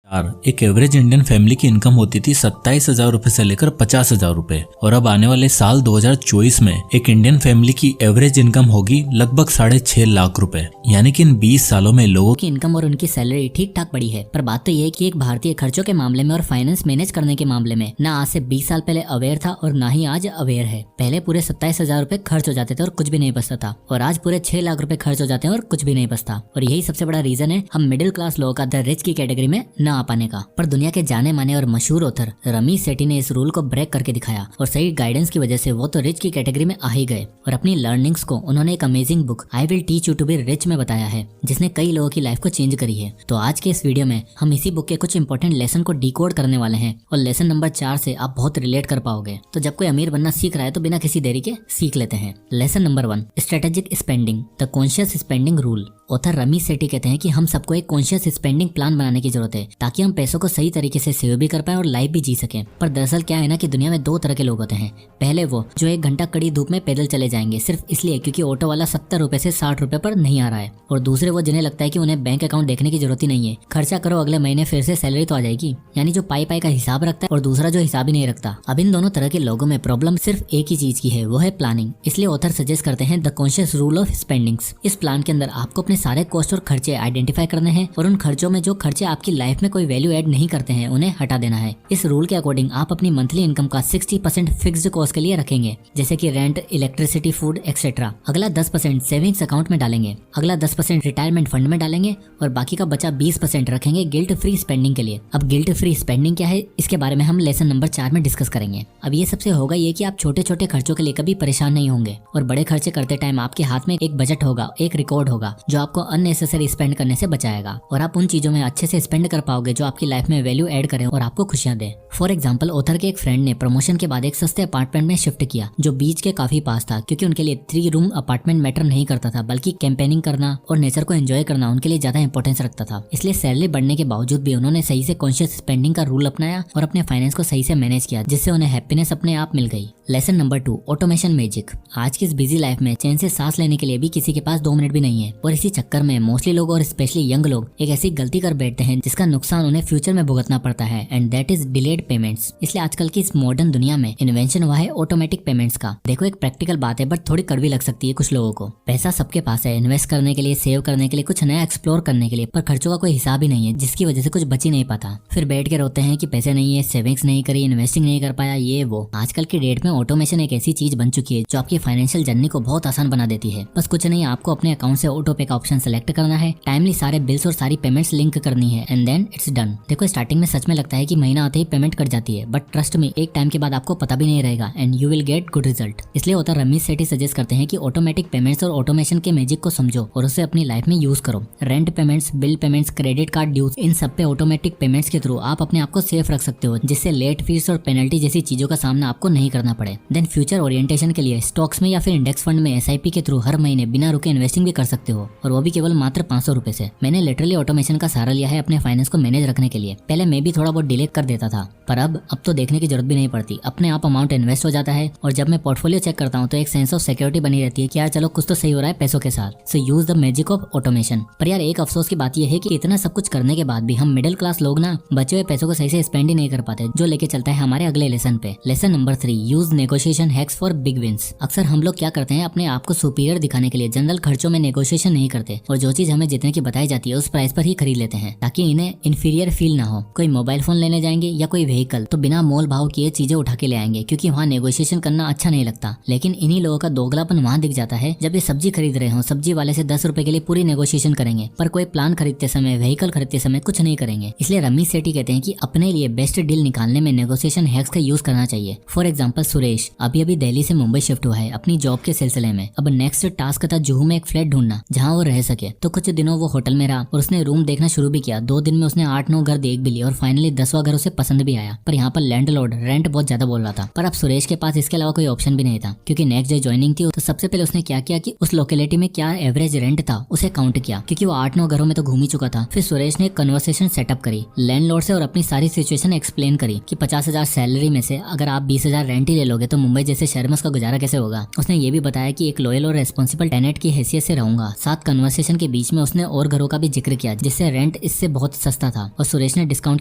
एक average Indian family की income होती थी 27,000 रुपए से लेकर 50,000 रुपए और अब आने वाले साल 2024 में एक इंडियन फैमिली की एवरेज इनकम होगी लगभग 6.5 लाख रुपए। यानी कि इन 20 सालों में लोगों की इनकम और उनकी सैलरी ठीक ठाक बढ़ी है। पर बात तो ये है कि एक भारतीय खर्चों के मामले में और फाइनेंस मैनेज करने के मामले में ना आज से 20 साल पहले अवेयर था और ना ही आज अवेयर है। पहले पूरे 27,000 रुपए खर्च हो जाते थे और कुछ भी नहीं बचता था, और आज पूरे 6 लाख रुपए खर्च हो जाते हैं और कुछ भी नहीं बचता। और यही सबसे बड़ा रीजन है हम मिडिल क्लास लोगों का द रिच की कैटेगरी में न आ पाने का। पर दुनिया के जाने माने और मशहूर ऑथर रमीश सेठी ने इस रूल को ब्रेक करके दिखाया और सही गाइडेंस की वजह से वो तो रिच की कैटेगरी में आ ही गए। और अपनी लर्निंग्स को उन्होंने एक amazing book I will teach you to be rich में बताया है, जिसने कई लोगों की लाइफ को चेंज करी है। तो आज के इस वीडियो में हम इसी बुक के कुछ इंपॉर्टेंट लेसन को डिकोड करने वाले हैं और लेसन नंबर 4 से आप बहुत रिलेट कर पाओगे। तो जब कोई अमीर बनना सीख रहा है तो बिना किसी देरी के सीख लेते हैं। Lesson number 1, strategic spending, the conscious spending rule. Author Ramish Sethi कहते हैं कि हम सबको एक कॉन्शियस स्पेंडिंग प्लान बनाने की जरूरत है ताकि हम पैसों को सही तरीके से सेव भी कर पाए और लाइफ भी जी सकें। पर दरअसल क्या है ना कि दुनिया में 2 तरह के लोग होते हैं। पहले वो जो 1 घंटा कड़ी धूप में पैदल चले जाएंगे सिर्फ इसलिए क्योंकि ऑटो वाला 70 रुपए से 60 रुपए पर नहीं आ रहा है, और दूसरे वो जिन्हें लगता है कि उन्हें बैंक अकाउंट देखने की जरूरत ही नहीं है, खर्चा करो अगले महीने फिर से सैलरी तो आ जाएगी। यानी जो पाई पाई का हिसाब रखता है और दूसरा जो हिसाब ही नहीं रखता। अब इन दोनों तरह के लोगों में प्रॉब्लम सिर्फ एक ही चीज की है, वो है प्लानिंग। इसलिए ऑथर सजेस्ट करते हैं the conscious rule of spendings. इस प्लान के अंदर आपको अपने सारे कॉस्ट और खर्चे आइडेंटिफाई करने हैं और उन खर्चों में जो खर्चे आपकी लाइफ में कोई वैल्यू ऐड नहीं करते हैं उन्हें हटा देना है। इस रूल के अकॉर्डिंग आप अपनी मंथली इनकम का 60% फिक्स्ड कॉस्ट के लिए रखेंगे, जैसे कि रेंट, इलेक्ट्रिसिटी, फूड एक्सेट्रा। अगला 10% सेविंग्स अकाउंट में डालेंगे, अगला 10% रिटायरमेंट फंड में डालेंगे और बाकी का बचा 20% रखेंगे गिल्ट फ्री स्पेंडिंग के लिए। अब गिल्ट फ्री स्पेंडिंग क्या है इसके बारे में हम लेसन नंबर 4 में डिस्कस करेंगे। अब ये सबसे होगा ये कि आप छोटे छोटे खर्चों के लिए कभी परेशान नहीं होंगे और बड़े खर्चे करते टाइम आपके हाथ में एक बजट होगा, एक रिकॉर्ड होगा जो आपको अननेसेसरी स्पेंड करने से बचाएगा और आप उन चीजों में अच्छे से स्पेंड कर पाओगे जो आपकी लाइफ में वैल्यू ऐड करें और आपको खुशियां दे। फॉर एग्जाम्पल, ऑथर के एक फ्रेंड ने प्रमोशन के बाद एक सस्ते अपार्टमेंट में शिफ्ट किया जो बीच के काफी पास था, क्योंकि उनके लिए 3 रूम अपार्टमेंट मैटर नहीं करता था, बल्कि कैंपेनिंग करना और नेचर को एंजॉय करना उनके लिए ज्यादा इंपॉर्टेंस रखता था। इसलिए सैलरी बढ़ने के बावजूद भी उन्होंने सही से कॉन्शियस स्पेंडिंग का रूल अपनाया और अपने फाइनेंस को सही से मैनेज किया, जिससे उन्हें हैप्पीनेस अपने आप मिल गई। Lesson number 2, automation magic. आज की इस बिजी लाइफ में चैन से सांस लेने के लिए भी किसी के पास 2 मिनट भी नहीं है, और इसी चक्कर में मोस्टली लोग और स्पेशली यंग लोग एक ऐसी गलती कर बैठते हैं जिसका नुकसान उन्हें फ्यूचर में भुगतना पड़ता है, and that is delayed payments. इसलिए आजकल की इस मॉडर्न दुनिया में इन्वेंशन हुआ है ऑटोमेटिक पेमेंट्स का। देखो एक प्रैक्टिकल बात है बट थोड़ी कड़वी लग सकती है कुछ लोगों को। पैसा सबके पास है, इन्वेस्ट करने के लिए, सेव करने के लिए, कुछ नया एक्सप्लोर करने के लिए, पर खर्चों का कोई हिसाब ही नहीं है, जिसकी वजह से कुछ बच ही नहीं पाता। फिर बैठ के रोते हैं कि पैसे नहीं है, सेविंग्स नहीं करी, इन्वेस्टिंग नहीं कर पाया, ये वो। आजकल की डेट में ऑटोमेशन एक ऐसी चीज बन चुकी है जो आपकी फाइनेंशियल जर्नी को बहुत आसान बना देती है। बस कुछ नहीं, आपको अपने अकाउंट से ऑटो पे का ऑप्शन सेलेक्ट करना है, टाइमली सारे बिल्स और सारी पेमेंट्स लिंक करनी है, एंड देन इट्स डन। देखो स्टार्टिंग में सच में लगता है कि महीना आते ही पेमेंट कट जाती है, बट ट्रस्ट में एक टाइम के बाद आपको पता भी नहीं रहेगा and you will get good result. इसलिए ऑथर रमीश सेठी सजेस्ट करते हैं कि ऑटोमेटिक पेमेंट्स और ऑटोमेशन के मैजिक को समझो और उसे अपनी लाइफ में यूज करो। Rent payments, bill payments, credit card dues, इन सब पे ऑटोमेटिक पेमेंट्स के थ्रू आप अपने आप को सेफ रख सकते हो, जिससे लेट फीस और पेनल्टी जैसी चीजों का सामना आपको नहीं करना पड़े। देन फ्यूचर ओरिएंटेशन के लिए स्टॉक्स में या फिर इंडेक्स फंड में SIP के थ्रू हर महीने बिना रुके इन्वेस्टिंग भी कर सकते हो, और वो भी केवल मात्र 500 रुपए से। मैंने लिटरली ऑटोमेशन का सहारा लिया है अपने फाइनेंस को मैनेज रखने के लिए। पहले मैं भी थोड़ा बहुत डिले कर देता था, पर अब तो देखने की जरूरत भी नहीं पड़ती, अपने आप अमाउंट इन्वेस्ट हो जाता है। और जब मैं पोर्टफोलियो चेक करता हूँ तो एक सेंस ऑफ सिक्योरिटी बनी रहती है कि यार चलो कुछ तो सही हो रहा है पैसों के साथ। So use the magic of automation. पर यार एक अफसोस की बात यह है कि इतना सब कुछ करने के बाद भी हम मिडिल क्लास लोग ना बचे हुए पैसों को सही से स्पेंड ही नहीं कर पाते, जो लेके चलता है हमारे अगले लेसन पे। Lesson number 3, use negotiation hacks for big wins. अक्सर हम लोग क्या करते हैं, अपने आप को सुपीरियर दिखाने के लिए जनरल खर्चों में नेगोशिएशन नहीं करते और जो चीज हमें जितने की बताई जाती है उस प्राइस पर ही खरीद लेते हैं ताकि इन्हें इंफीरियर फील ना हो। कोई मोबाइल फोन लेने जाएंगे या कोई व्हीकल तो बिना मोल भाव किए चीजें उठा के ले आएंगे, क्योंकि वहाँ नेगोशिएशन करना अच्छा नहीं लगता। लेकिन इन्हीं लोगों का दोगलापन वहाँ दिख जाता है जब ये सब्जी खरीद रहे हो, सब्जी वाले से 10 रुपए के लिए पूरी नेगोशिएशन करेंगे, पर कोई प्लान खरीदते समय, व्हीकल खरीदते समय कुछ नहीं करेंगे। इसलिए रमीश सेठी कहते हैं कि अपने लिए बेस्ट डील निकालने में नेगोशिएशन हैक्स का यूज करना चाहिए। फॉर एग्जाम्पल, सुरेश अभी दिल्ली से मुंबई शिफ्ट हुआ है अपनी जॉब के सिलसिले में। अब नेक्स्ट टास्क था जुहू में एक फ्लैट ढूंढना जहाँ वो रह सके। तो कुछ दिनों वो होटल में रहा और उसने रूम देखना शुरू भी किया। 2 दिन में उसने 8-9 घर देख भी लिए और फाइनली 10वां घर उसे पसंद भी आया। आया, पर यहाँ पर लैंडलॉर्ड रेंट बहुत ज्यादा बोल रहा था। पर अब सुरेश के पास इसके अलावा कोई ऑप्शन भी नहीं था, क्योंकि नेक्स्ट डे ज्वाइनिंग थी। तो सबसे पहले उसने क्या किया कि उस लोकेलिटी में क्या एवरेज रेंट था उसे काउंट किया, क्योंकि वो 8-9 घरों में तो घूम ही चुका था। फिर सुरेश ने कन्वर्सेशन सेटअप करी लैंडलॉर्ड से और अपनी सारी सिचुएशन एक्सप्लेन करी कि 50,000 सैलरी में से अगर आप 20,000 रेंट ही ले लोगे तो मुंबई जैसे शहर में उसका गुजारा कैसे होगा। उसने ये भी बताया कि एक लॉयल और रेस्पॉन्सिबल टेनेंट की हैसियत से रहूंगा। साथ कन्वर्सेशन के बीच में उसने और घरों का भी जिक्र किया जिससे रेंट इससे बहुत सस्ता था, और सुरेश ने डिस्काउंट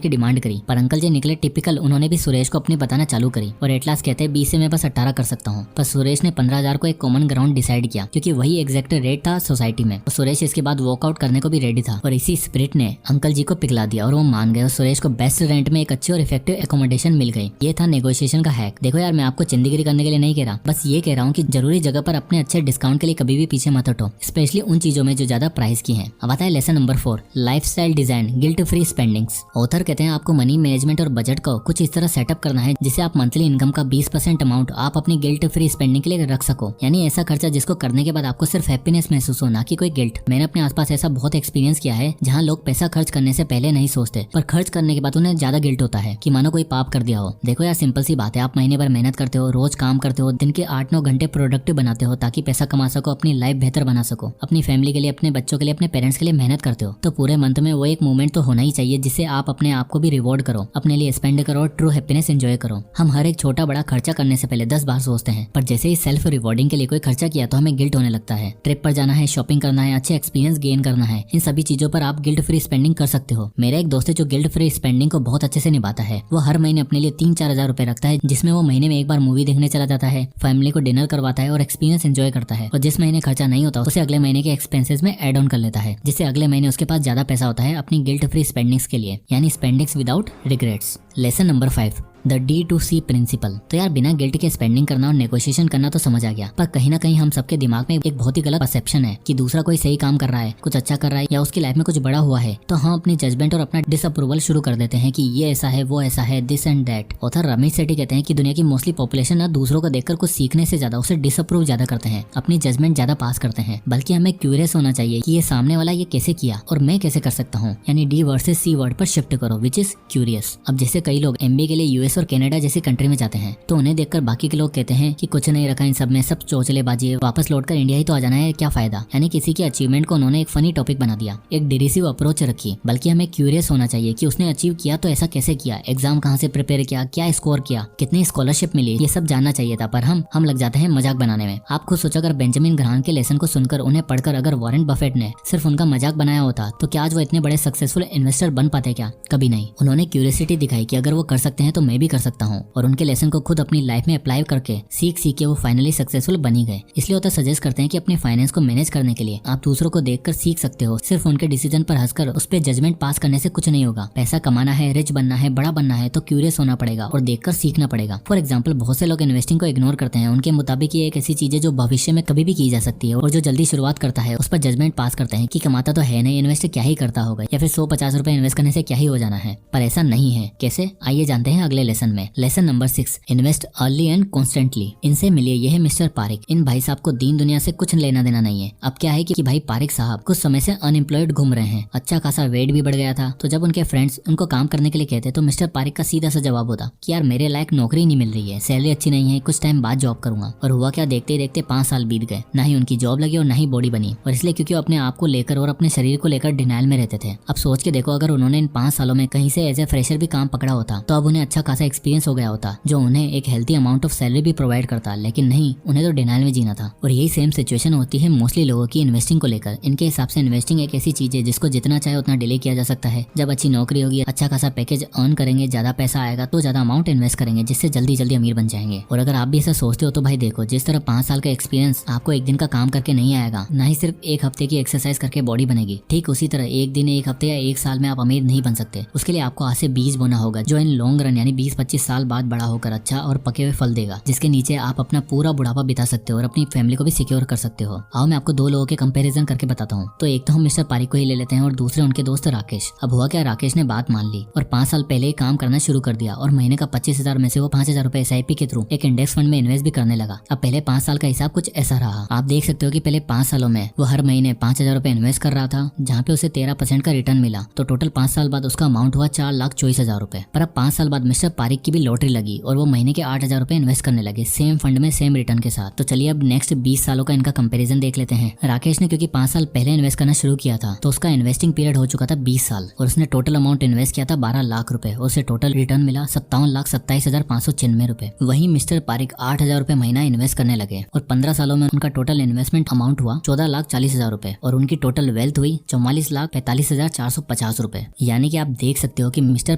की डिमांड करी। पर अंकल जी निकले टिपिकल, उन्होंने भी सुरेश को अपनी बताना चालू करी और एटलास कहते हैं 20 से मैं बस 18 कर सकता हूँ। पर सुरेश ने 15,000 को एक कॉमन ग्राउंड डिसाइड किया, क्योंकि वही एग्जैक्ट रेट था सोसाइटी में। और सुरेश इसके बाद वॉकआउट करने को भी रेडी था, और इसी स्पिरिट ने अंकल जी को पिघला दिया और वो मान गए और सुरेश को बेस्ट रेंट में एक अच्छी और इफेक्टिव एकोमोडेशन मिल गई। ये था नेगोशिएशन का हैक। देखो यार, मैं आपको चिंदीगिरी करने के लिए नहीं कह रहा, बस ये कह रहा हूँ कि जरूरी जगह पर अपने अच्छे डिस्काउंट के लिए कभी भी पीछे मत हटो, स्पेशली उन चीजों में जो ज्यादा प्राइस की हैं। अब आता है lesson number 4, lifestyle design guilt free spendings. Author कहते हैं आपको मनी मैनेजमेंट और बजट को कुछ इस तरह सेटअप करना है जिससे आप मंथली इनकम का 20% अमाउंट आप अपनी गिल्ट फ्री स्पेंडिंग के लिए रख सको, यानी ऐसा खर्चा जिसको करने के बाद आपको सिर्फ हैप्पीनेस महसूस हो, ना कि कोई गिल्ट। मैंने अपने आसपास ऐसा बहुत एक्सपीरियंस किया है जहाँ लोग पैसा खर्च करने से पहले नहीं सोचते, पर खर्च करने के बाद उन्हें ज्यादा गिल्ट होता है कि मानो कोई पाप कर दिया हो। देखो यार, सिंपल सी बात है, आप महीने भर मेहनत करते हो, रोज काम करते हो, दिन के 8-9 घंटे प्रोडक्टिव बनाते हो ताकि पैसा कमा सको, अपनी लाइफ बेहतर बना सको, अपनी फैमिली के लिए, अपने बच्चों के लिए, अपने पेरेंट्स के लिए मेहनत करते हो। तो पूरे मंथ में वो एक मोमेंट तो होना ही चाहिए जिससे आप अपने आप को भी रिवॉर्ड करो, अपने लिए स्पेंड करो और ट्रू हैप्पीनेस एंजॉय करो। हम हर एक छोटा बड़ा खर्चा करने से पहले 10 बार सोचते हैं, पर जैसे ही सेल्फ रिवॉर्डिंग के लिए कोई खर्चा किया तो हमें गिल्ट होने लगता है। ट्रिप पर जाना है, शॉपिंग करना है, अच्छे एक्सपीरियंस गेन करना है, इन सभी चीजों पर आप गिल्ट फ्री स्पेंडिंग कर सकते हो। मेरा एक दोस्त है जो गिल्ट फ्री स्पेंडिंग को बहुत अच्छे से निभाता है। वो हर महीने अपने लिए 3-4 हजार रुपए रखता है, जिसमें वो महीने में एक बार मूवी देखने चला जाता है, फैमिली को डिनर करवाता है और एक्सपीरियंस एंजॉय करता है। और जिस महीने खर्चा नहीं होता उसे अगले महीने के एक्सपेंसेस में एड ऑन कर लेता है, जिससे अगले महीने उसके पास ज्यादा पैसा होता है अपनी गिल्ट फ्री स्पेंडिंग्स के लिए, यानी spendings without regrets. Lesson number 5, the D2C principle. तो यार, बिना गिल्ट के स्पेंडिंग करना और नेगोशिएशन करना तो समझ आ गया, पर कहीं ना कहीं हम सबके दिमाग में एक बहुत ही गलत परसेप्शन है कि दूसरा कोई सही काम कर रहा है, कुछ अच्छा कर रहा है या उसकी लाइफ में कुछ बड़ा हुआ है तो हम अपनी जजमेंट और अपना डिसअप्रूवल शुरू कर देते हैं कि ये ऐसा है, वो ऐसा है, this and that. Author Ramesh Sethi कहते हैं कि दुनिया की मोस्टली पॉपुलेशन ना दूसरों को देखकर कुछ सीखने से ज्यादा उसे डिसअप्रूव ज्यादा करते हैं, अपनी जजमेंट ज्यादा पास करते हैं। बल्कि हमें क्यूरियस होना चाहिए कि ये सामने वाला ये कैसे किया और मैं कैसे कर सकता हूँ, यानी D वर्सेस C वर्ड पर शिफ्ट करो, विच इज क्यूरियस। अब जैसे कई लोग MBA के लिए US और कनाडा जैसी कंट्री में जाते हैं तो उन्हें देखकर बाकी के लोग कहते हैं कि कुछ नहीं रखा इन सब में, सब चोचलेबाजी है, वापस लौटकर इंडिया ही तो आ जाना है, क्या फायदा। यानी किसी की अचीवमेंट को उन्होंने एक फनी टॉपिक बना दिया, एक डिरेसिव अप्रोच रखी। बल्कि हमें क्यूरियस होना चाहिए कि उसने अचीव किया तो ऐसा कैसे किया, एग्जाम कहाँ से प्रिपेयर किया, क्या स्कोर किया, कितनी स्कॉलरशिप मिली, ये सब जानना चाहिए था। पर हम लग जाते हैं मजाक बनाने में। आप खुद सोचो, अगर बेंजामिन ग्राहम के लेसन को सुनकर, उन्हें पढ़कर अगर वॉरेन बफेट ने सिर्फ उनका मजाक बनाया होता तो क्या आज वो इतने बड़े सक्सेसफुल इन्वेस्टर बन पाते? क्या कभी नहीं। उन्होंने क्यूरियोसिटी दिखाई कि अगर वो कर सकते हैं तो मैं भी कर सकता हूँ, और उनके लेसन को खुद अपनी लाइफ में अप्लाई करके सीख के वो फाइनली सक्सेसफुल बन ही गए। इसलिए वो सजेस्ट करते हैं कि अपने फाइनेंस को मैनेज करने के लिए आप दूसरों को देखकर सीख सकते हो, सिर्फ उनके डिसीजन पर हंसकर उस पर जजमेंट पास करने से कुछ नहीं होगा। पैसा कमाना है, रिच बनना है, बड़ा बनना है तो क्यूरियस होना पड़ेगा और देखकर सीखना पड़ेगा। फॉर एग्जाम्पल, बहुत से लोग इन्वेस्टिंग को इग्नोर करते हैं। उनके मुताबिक ये एक ऐसी चीज है जो भविष्य में कभी भी की जा सकती है, और जो जल्दी शुरुआत करता है उस पर जजमेंट पास करते हैं कि कमाता तो है नहीं, इन्वेस्ट क्या ही करता होगा, या फिर 150 रुपए इन्वेस्ट करने से क्या ही हो जाना है। पर ऐसा नहीं है। कैसे, आइए जानते हैं अगले लेसन में। Lesson number 6, invest early and constantly. इनसे मिलिए, यह है मिस्टर पारिक। इन भाई साहब को दीन दुनिया से कुछ लेना देना नहीं है। अब क्या है कि भाई पारिक साहब कुछ समय से अनएम्प्लॉयड घूम रहे हैं, अच्छा खासा वेट भी बढ़ गया था। तो जब उनके फ्रेंड्स उनको काम करने के लिए कहते तो मिस्टर पारिक का सीधा सा जवाब होता कि यार मेरे लायक नौकरी नहीं मिल रही है, सैलरी अच्छी नहीं है, कुछ टाइम बाद जॉब करूंगा। और हुआ क्या, देखते ही देखते 5 साल बीत गए, ना ही उनकी जॉब लगी और ना ही बॉडी बनी। और इसलिए क्योंकि वो अपने आप को लेकर और अपने शरीर को लेकर डिनाइल में रहते थे। अब सोच के देखो, अगर उन्होंने इन 5 सालों में कहीं से एज ए फ्रेशर भी काम पकड़ा होता तो अब उन्हें अच्छा खासा एक्सपीरियंस हो गया होता, जो उन्हें एक हेल्थी अमाउंट ऑफ सैलरी भी प्रोवाइड करता। लेकिन नहीं, उन्हें तो डिनाइल में जीना था। और यही सेम सिचुएशन होती है मोस्टली लोगों की इन्वेस्टिंग को लेकर। इनके हिसाब से इन्वेस्टिंग एक ऐसी चीज है जिसको जितना चाहे उतना डिले किया जा सकता है। जब अच्छी नौकरी होगी, अच्छा खासा पैकेज अर्न करेंगे, ज्यादा पैसा आएगा तो ज्यादा अमाउंट इन्वेस्ट करेंगे, जिससे जल्दी जल्दी अमीर बन जाएंगे। और अगर आप भी ऐसा सोचते हो तो भाई देखो, जिस तरह 5 साल का एक्सपीरियंस आपको एक दिन का काम करके नहीं आएगा, ना ही सिर्फ एक हफ्ते की एक्सरसाइज करके बॉडी बनेगी, ठीक उसी तरह एक दिन, एक हफ्ते या एक साल में आप अमीर नहीं बन सकते। उसके लिए आपको आज से बीज बोना होगा, जो इन लॉन्ग रन यानी 20-25 साल बाद बड़ा होकर अच्छा और पके हुए फल देगा, जिसके नीचे आप अपना पूरा बुढ़ापा बिता सकते हो और अपनी फैमिली को भी सिक्योर कर सकते हो। आओ मैं आपको 2 लोगों के कंपैरिजन करके बताता हूँ। तो एक तो हम मिस्टर पारिक को ही ले लेते हैं और दूसरे उनके दोस्त राकेश। अब हुआ क्या, राकेश ने बात मान ली और 5 साल पहले ही काम करना शुरू कर दिया और महीने का 25,000 में से वो 5,000 रुपए SIP के थ्रू एक इंडेक्स फंड में इन्वेस्ट भी करने लगा। अब पहले 5 साल का हिसाब कुछ ऐसा रहा। आप देख सकते हो कि पहले 5 सालों में वो हर महीने 5,000 रुपए इन्वेस्ट कर रहा था, जहाँ पे उसे 13% का रिटर्न मिला। तो टोटल 5 साल बाद उसका अमाउंट हुआ 4,24,000 रुपए। पर अब 5 साल बाद मिस्टर पारिक की भी लॉटरी लगी और वो महीने के 8,000 रुपए इन्वेस्ट करने लगे सेम फंड में सेम रिटर्न के साथ। तो चलिए अब नेक्स्ट 20 सालों का इनका कंपैरिजन देख लेते हैं। राकेश ने क्योंकि 5 साल पहले इन्वेस्ट करना शुरू किया था तो उसका इन्वेस्टिंग पीरियड हो चुका था 20 साल और उसने टोटल अमाउंट इन्वेस्ट किया था 12 लाख रुपए और उसे टोटल रिटर्न मिला 57,27,596 रुपए। वहीं मिस्टर पारिक 8,000 रुपए महीना इन्वेस्ट करने लगे और 15 सालों में उनका टोटल इन्वेस्टमेंट अमाउंट हुआ 14,40,000 रुपए और उनकी टोटल वेल्थ हुई 44,45,450 रुपए। यानी कि आप देख सकते हो कि मिस्टर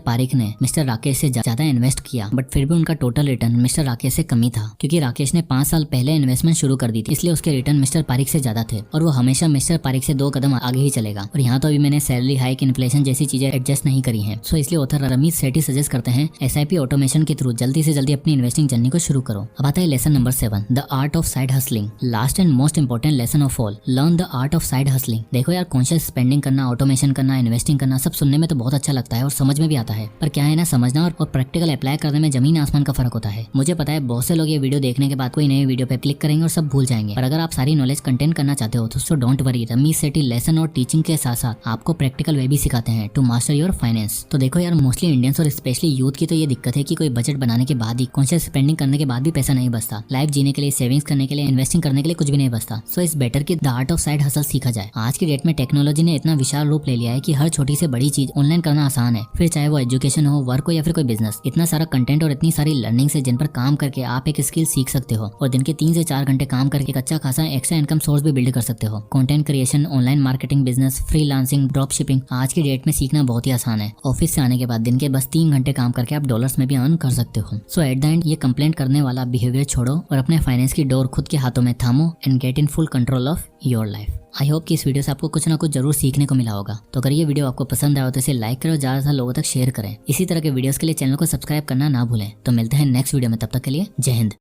पारिक ने मिस्टर राकेश से ज्यादा इन्वेस्ट किया बट फिर भी उनका टोटल रिटर्न मिस्टर राकेश से कम ही था, क्योंकि राकेश ने 5 साल पहले इन्वेस्टमेंट शुरू कर दी थी, इसलिए उसके रिटर्न मिस्टर पारिक से ज्यादा थे और वो हमेशा मिस्टर पारिक से 2 कदम आगे ही चलेगा। और यहाँ तो अभी मैंने सैलरी हाइक, इन्फ्लेशन जैसी चीजें एडजस्ट नहीं करी है, सो इसलिए ऑथर रमीज सेठी सजेस्ट करते हैं SIP ऑटोमेशन के थ्रू जल्दी से जल्दी अपनी इन्वेस्टिंग जर्नी को शुरू करो। अब आता है lesson number 7, the art of side hustling. Last and most important lesson of all, learn the art of side hustling. देखो यार, कॉन्शियस स्पेंडिंग करना, ऑटोमेशन करना, इन्वेस्टिंग करना सब सुनने में तो बहुत अच्छा लगता है और समझ में भी आता है, पर क्या है ना, समझना और प्रैक्टिकल अप्लाई करने में जमीन आसमान का फर्क होता है। मुझे पता है बहुत से लोग ये वीडियो देखने के बाद कोई नई वीडियो पे क्लिक करेंगे और सब भूल जाएंगे, पर अगर आप सारी नॉलेज कंटेंट करना चाहते हो तो don't worry, Ramiz Sethi lesson और टीचिंग के साथ साथ आपको प्रैक्टिकल वे भी सिखाते हैं टू मास्टर योर फाइनेंस। तो देखो यार, मोस्टली इंडियंस और स्पेशली यूथ की तो ये दिक्कत है कि कोई बजट बनाने के बाद ही, कॉन्शियस स्पेंडिंग करने के बाद भी पैसा नहीं बचता। लाइफ जीने के लिए, सेविंग्स करने के लिए, इन्वेस्टिंग करने के लिए कुछ भी नहीं बचता। सो इस बेटर की the art of side hustle सीखा जाए। आज की डेट में टेक्नोलॉजी ने इतना विशाल रूप ले लिया है कि हर छोटी से बड़ी चीज ऑनलाइन करना आसान है, फिर चाहे वो एजुकेशन हो, वर्क हो या फिर कोई बिजनेस। इतना सारा कंटेंट और इतनी सारी लर्निंग से जिन पर काम करके आप एक स्किल सीख सकते हो और दिन के 3 से 4 घंटे काम करके अच्छा खासा एक्स्ट्रा इनकम सोर्स भी बिल्ड कर सकते हो। Content creation, online marketing, business, freelancing, drop shipping आज की डेट में सीखना बहुत ही आसान है। ऑफिस से आने के बाद दिन के बस 3 घंटे काम करके आप डॉलर्स में भी अर्न कर सकते हो। सो एट द एंड ये कंप्लेंट करने वाला बिहेवियर छोड़ो और अपने फाइनेंस की डोर खुद के हाथों में थामो and get in full control of your life. I hope कि इस वीडियो से आपको कुछ ना कुछ जरूर सीखने को मिला होगा। तो अगर ये वीडियो आपको पसंद आया हो तो इसे लाइक करो, ज्यादा से लोगों तक शेयर करें। इसी तरह के वीडियोस के लिए चैनल को सब्सक्राइब करना ना भूलें। तो मिलते हैं नेक्स्ट वीडियो में, तब तक के लिए जय हिंद।